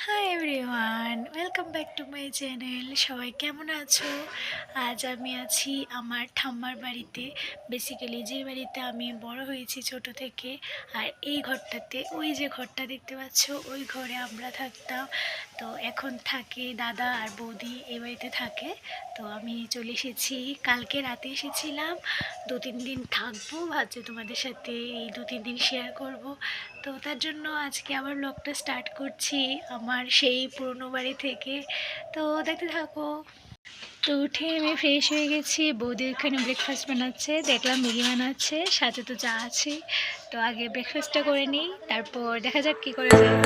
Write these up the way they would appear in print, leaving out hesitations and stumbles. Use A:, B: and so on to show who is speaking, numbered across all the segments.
A: Hi everyone, welcome back to my channel. সবাই কেমন আছো? আজ আমি আছি আমার ঠাম্মার বাড়িতে, বেসিক্যালি যে বাড়িতে আমি বড় হয়েছি ছোট থেকে। আর এই ঘরটাতে, ওই যে ঘরটা দেখতে পাচ্ছ, ওই ঘরে আমরা থাকতাম। তো এখন থাকে দাদা আর বৌদি এই বাড়িতে থাকে। তো আমি চলে এসেছি, কালকে রাতে এসেছিলাম। 2-3 দিন থাকবো, ভাবছি তোমাদের সাথে এই 2-3 দিন শেয়ার করব। তো তার জন্য আজকে আবার ব্লগটা স্টার্ট করছি আমার সেই পুরনো বাড়ি থেকে। তো দেখতে থাকো। তো উঠে আমি ফ্রেশ হয়ে গেছি, বৌদি এখানে ব্রেকফাস্ট বানাচ্ছে, দেখলাম ম্যাগি বানাচ্ছে, সাথে তো চা আছে। তো আগে ব্রেকফাস্টটা করে নিই, তারপর দেখা যাক কী করা যায়।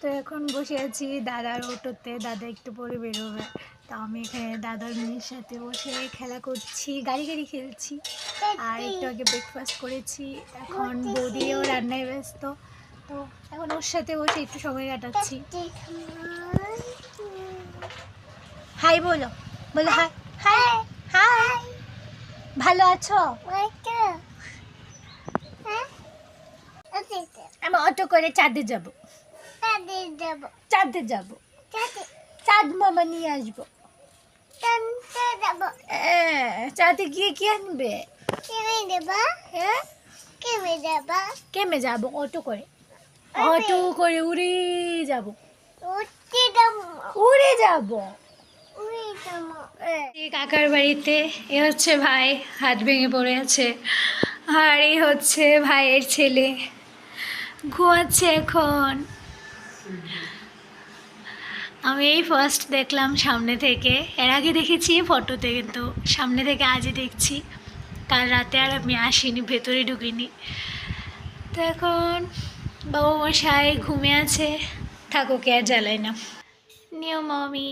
A: তো এখন বসে আছি দাদার অটোতে, দাদা একটু পরে বেরোবে। তো আমি এখানে দাদার মেয়ের সাথে বসে খেলা করছি, গাড়ি গাড়ি খেলছি। আর একটু আগে ব্রেকফাস্ট করেছি, এখন বৌদিও রান্নায় ব্যস্ত। তো এখন ওর সাথে বসে একটু সময় কাটাচ্ছি। হাই বলো, বলো হাই। হাই হাই, ভালো আছো? আমি অটো করে চাঁদে যাবো, চাঁদে যাবো, চাঁদ মামা নিয়ে আসবো। চাঁদে গিয়ে কি আনবে? হ্যাঁ, কেমে যাবো? অটো করে, অটো করে উড়ে যাবো, উড়ে যাবো কাকার বাড়িতে। এ হচ্ছে ভাই, হাত ভেঙে পড়ে আছে। আর এই হচ্ছে ভাইয়ের ছেলে, ঘুমাচ্ছে এখন। আমি এই ফার্স্ট দেখলাম সামনে থেকে, এর আগে দেখেছি ফটোতে, কিন্তু সামনে থেকে আজই দেখছি। কাল রাতে আর আমি আসিনি, ভেতরে ঢুকিনি। তো এখন বাবা মশাই ঘুমিয়ে আছে, থাকুক, আর জ্বালাই না। নিও মামি।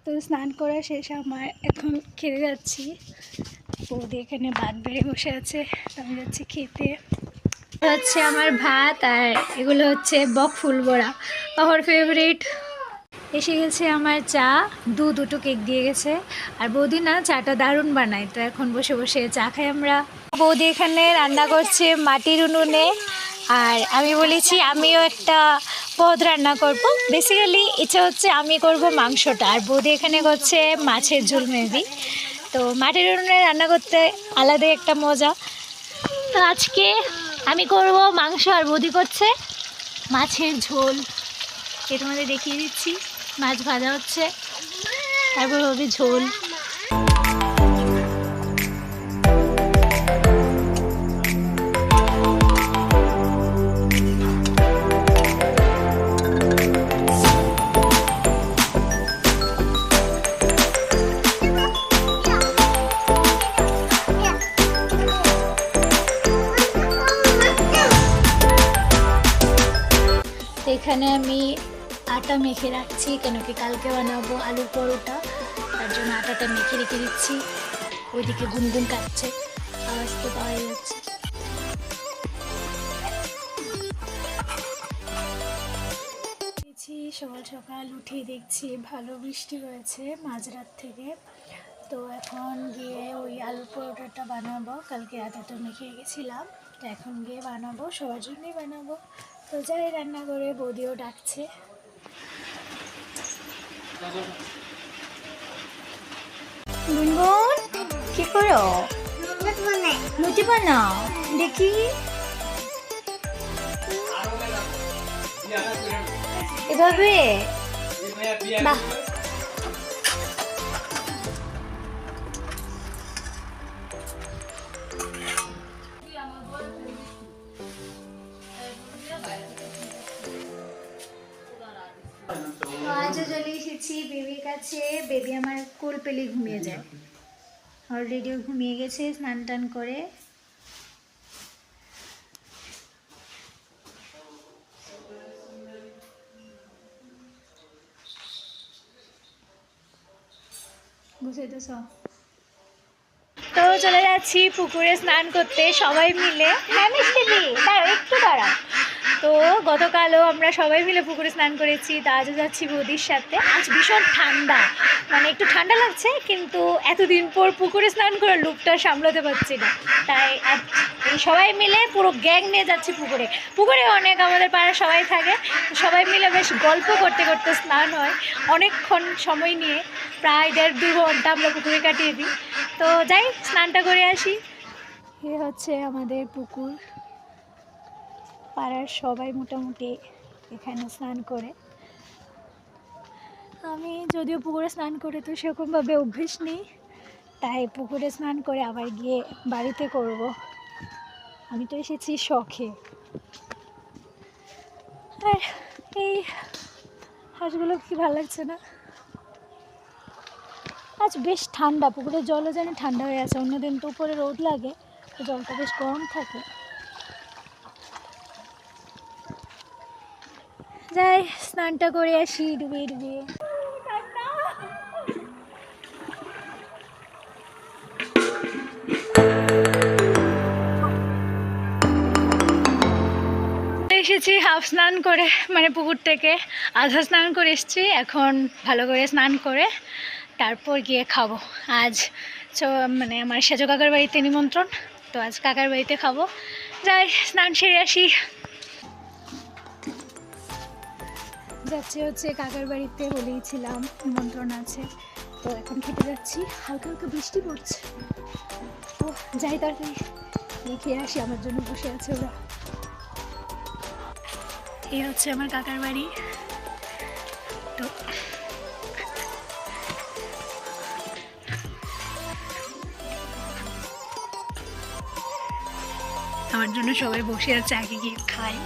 A: তো স্নান করা শেষ আমার, এখন খেতে যাচ্ছি। বৌদি এখানে ভাত বেড়ে বসে আছে, আমি যাচ্ছি খেতে। হচ্ছে আমার ভাত, আর এগুলো হচ্ছে বক ফুল বড়া, আমার ফেভারিট। এসে গেছে আমার চা, দুটো কেক দিয়ে গেছে। আর বৌদি না চাটা দারুণ বানায়, তো এখন বসে বসে চা খাই আমরা। বৌদি এখানে রান্না করছে মাটির উনুনে, আর আমি বলেছি আমিও একটা পদ রান্না করব। বেসিক্যালি ইচ্ছা হচ্ছে আমি করব মাংসটা, আর বৌদি এখানে করছে মাছের ঝোল মেবি। তো মাটির উনুনে রান্না করতে আলাদা একটা মজা। তো আজকে আমি করব মাংস, আর বৌদি করছে মাছের ঝোল। এ তোমাদের দেখিয়ে দিচ্ছি, মাছ ভাজা হচ্ছে, তারপর হবে ঝোল। এখানে আমি আটা মেখে রাখছি, কেন কি কালকে বানাবো আলুর পরোটা, তার জন্য আটাটা মেখে রেখে দিচ্ছি। ওইদিকে গুনগুন কাটছে, আওয়াজ তো পাওয়া যাচ্ছে। সকাল সকাল উঠে দেখছি ভালো বৃষ্টি হয়েছে মাঝরাত থেকে। তো এখন গিয়ে ওই আলুর পরোটাটা বানাবো, কালকে আটাটা মেখে রেখেছিলাম, তো এখন গিয়ে বানাবো, সবার জন্যই বানাবো। তো যাই রান্না করে, বৌদিও ডাকছে। গুনগুন কি করো? লুচি বানাও দেখি, এভাবে। বাহ, আজও চলে এসেছি বেবির কাছে। বেবি আমার কোল পেলে ঘুমিয়ে যায়, অলরেডিও ঘুমিয়ে গেছে স্নান টান করে। গুছাইতেছ? তো চলে যাচ্ছি পুকুরে স্নান করতে সবাই মিলে। হ্যাঁ মিষ্টি দি, দাঁড়াও একটু দাঁড়াও। তো গতকালও আমরা সবাই মিলে পুকুরে স্নান করেছি, তো আজও যাচ্ছি বৌদির সাথে। আজ ভীষণ ঠান্ডা, মানে একটু ঠান্ডা লাগছে, কিন্তু এতদিন পর পুকুরে স্নান করে লুকটা সামলাতে পারছি না, তাই আজ এই সবাই মিলে পুরো গ্যাং নিয়ে যাচ্ছি পুকুরে। পুকুরে অনেক আমাদের পাড়ার সবাই থাকে, তো সবাই মিলে বেশ গল্প করতে করতে স্নান হয় অনেকক্ষণ সময় নিয়ে, প্রায় 1.5-2 ঘন্টা আমরা পুকুরে কাটিয়ে দিই। তো যাই স্নানটা করে আসি। এ হচ্ছে আমাদের পুকুর, পাড়ার সবাই মোটামুটি এখানে স্নান করে। আমি যদিও পুকুরে স্নান করে তো সেরকমভাবে অভ্যেস নেই, তাই পুকুরে স্নান করে আবার গিয়ে বাড়িতে করব। আমি তো এসেছি শখে। আর এই হাঁসগুলো কি ভালো লাগছে না, আজ বেশ ঠান্ডা, পুকুরের জলও যেন ঠান্ডা হয়ে আছে। অন্যদিন তো উপরে রোদ লাগে, তো জলটা বেশ গরম থাকে। যাই স্নানটা করে আসি ডুবিয়ে ডুবিয়ে। এসেছি হাফ স্নান করে, মানে পুকুর থেকে আধা স্নান করে এসেছি। এখন ভালো করে স্নান করে তারপর গিয়ে খাবো। আজ মানে আমার সেজো কাকার বাড়িতে নিমন্ত্রণ, তো আজ কাকার বাড়িতে খাবো। যাই স্নান সেরে আসি। যাচ্ছি হচ্ছে কাকার বাড়িতে, বলেইছিলাম নিমন্ত্রণ আছে, তো এখন খেতে যাচ্ছি। হালকা হালকা বৃষ্টি পড়ছে, তো যাই তাড়াতাড়ি খেয়ে আসি। আমার জন্য বসে আছে ওরা। এই হচ্ছে আমার কাকার বাড়ি। তো আমার জন্য সবাই বসে আছে, আগে গিয়ে খাই।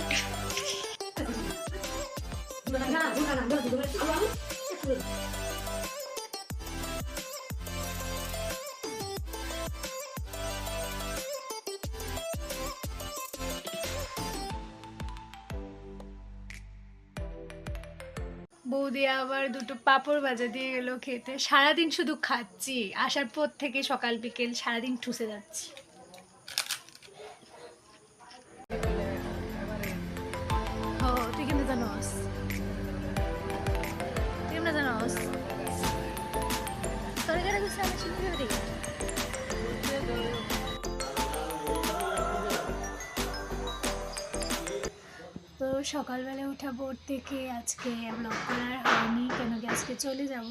A: বৌদি আবার 2টো পাঁপড় ভাজা দিয়ে গেল খেতে। সারাদিন শুধু খাচ্ছি, আসার পর থেকে সকাল বিকেল সারাদিন ঠুসে যাচ্ছি। তুই কিন্তু জানোস, তুই কেমন জানোস তোর কেন কিছু আমি শুনতে পারি। তো সকালবেলা ওঠা বোর্ড থেকে আজকে ব্লগ করার হয়নি, কেন কি আজকে চলে যাব,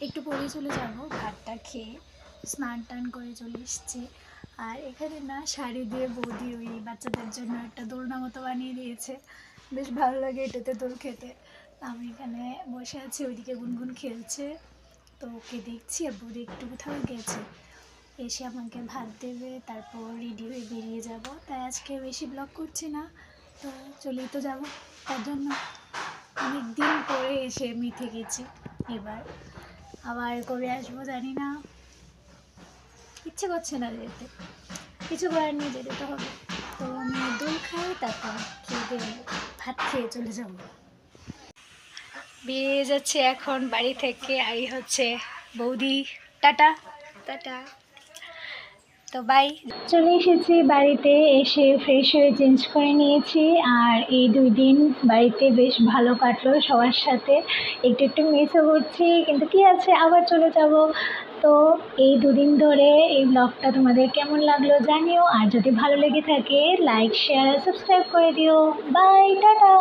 A: একটু পরে চলে যাব। ভাতটা খেয়ে স্নান টান করে চলে এসেছি। আর এখানে না শাড়ি দিয়ে বৌদি ওই বাচ্চাদের জন্য একটা দোলনা মতো বানিয়ে দিয়েছে, বেশ ভালো লাগে এটাতে দোল খেতে। আমি এখানে বসে আছি, ওইদিকে গুনগুন খেলছে, তো ওকে দেখছি। আর বৌদি একটু কোথাও গেছে, এসে আমাকে ভাত দেবে, তারপর রেডি হয়ে বেরিয়ে যাব। তাই আজকে বেশি ব্লগ করছি না, তো চলেই তো যাবো। তার জন্য অনেক দিন পরে এসে মিথে গেছি। এবার আবার কবে আসবো জানি না, ইচ্ছে করছে না যেতে, কিছু করার নিয়ে যেতে তো হবে। তো আমি দোল খাই, তারপর খেয়ে ভাত খেয়ে চলে যাবো। বেরিয়ে যাচ্ছে এখন বাড়ি থেকে। আর হচ্ছে বৌদি, টাটা টাটা। তো বাই। চলে এসেছি বাড়িতে, এসে ফ্রেশ হয়ে চেঞ্জ করে নিয়েছি। আর এই 2 দিন বাড়িতে বেশ ভালো কাটলো সবার সাথে, একটু একটু মিসও করছি, কিন্তু কি আছে আবার চলে যাব। তো এই 2 দিন ধরে এই ব্লগটা তোমাদের কেমন লাগলো জানিও, আর যদি ভালো লেগে থাকে লাইক শেয়ার আর সাবস্ক্রাইব করে দিও। Bye, tata.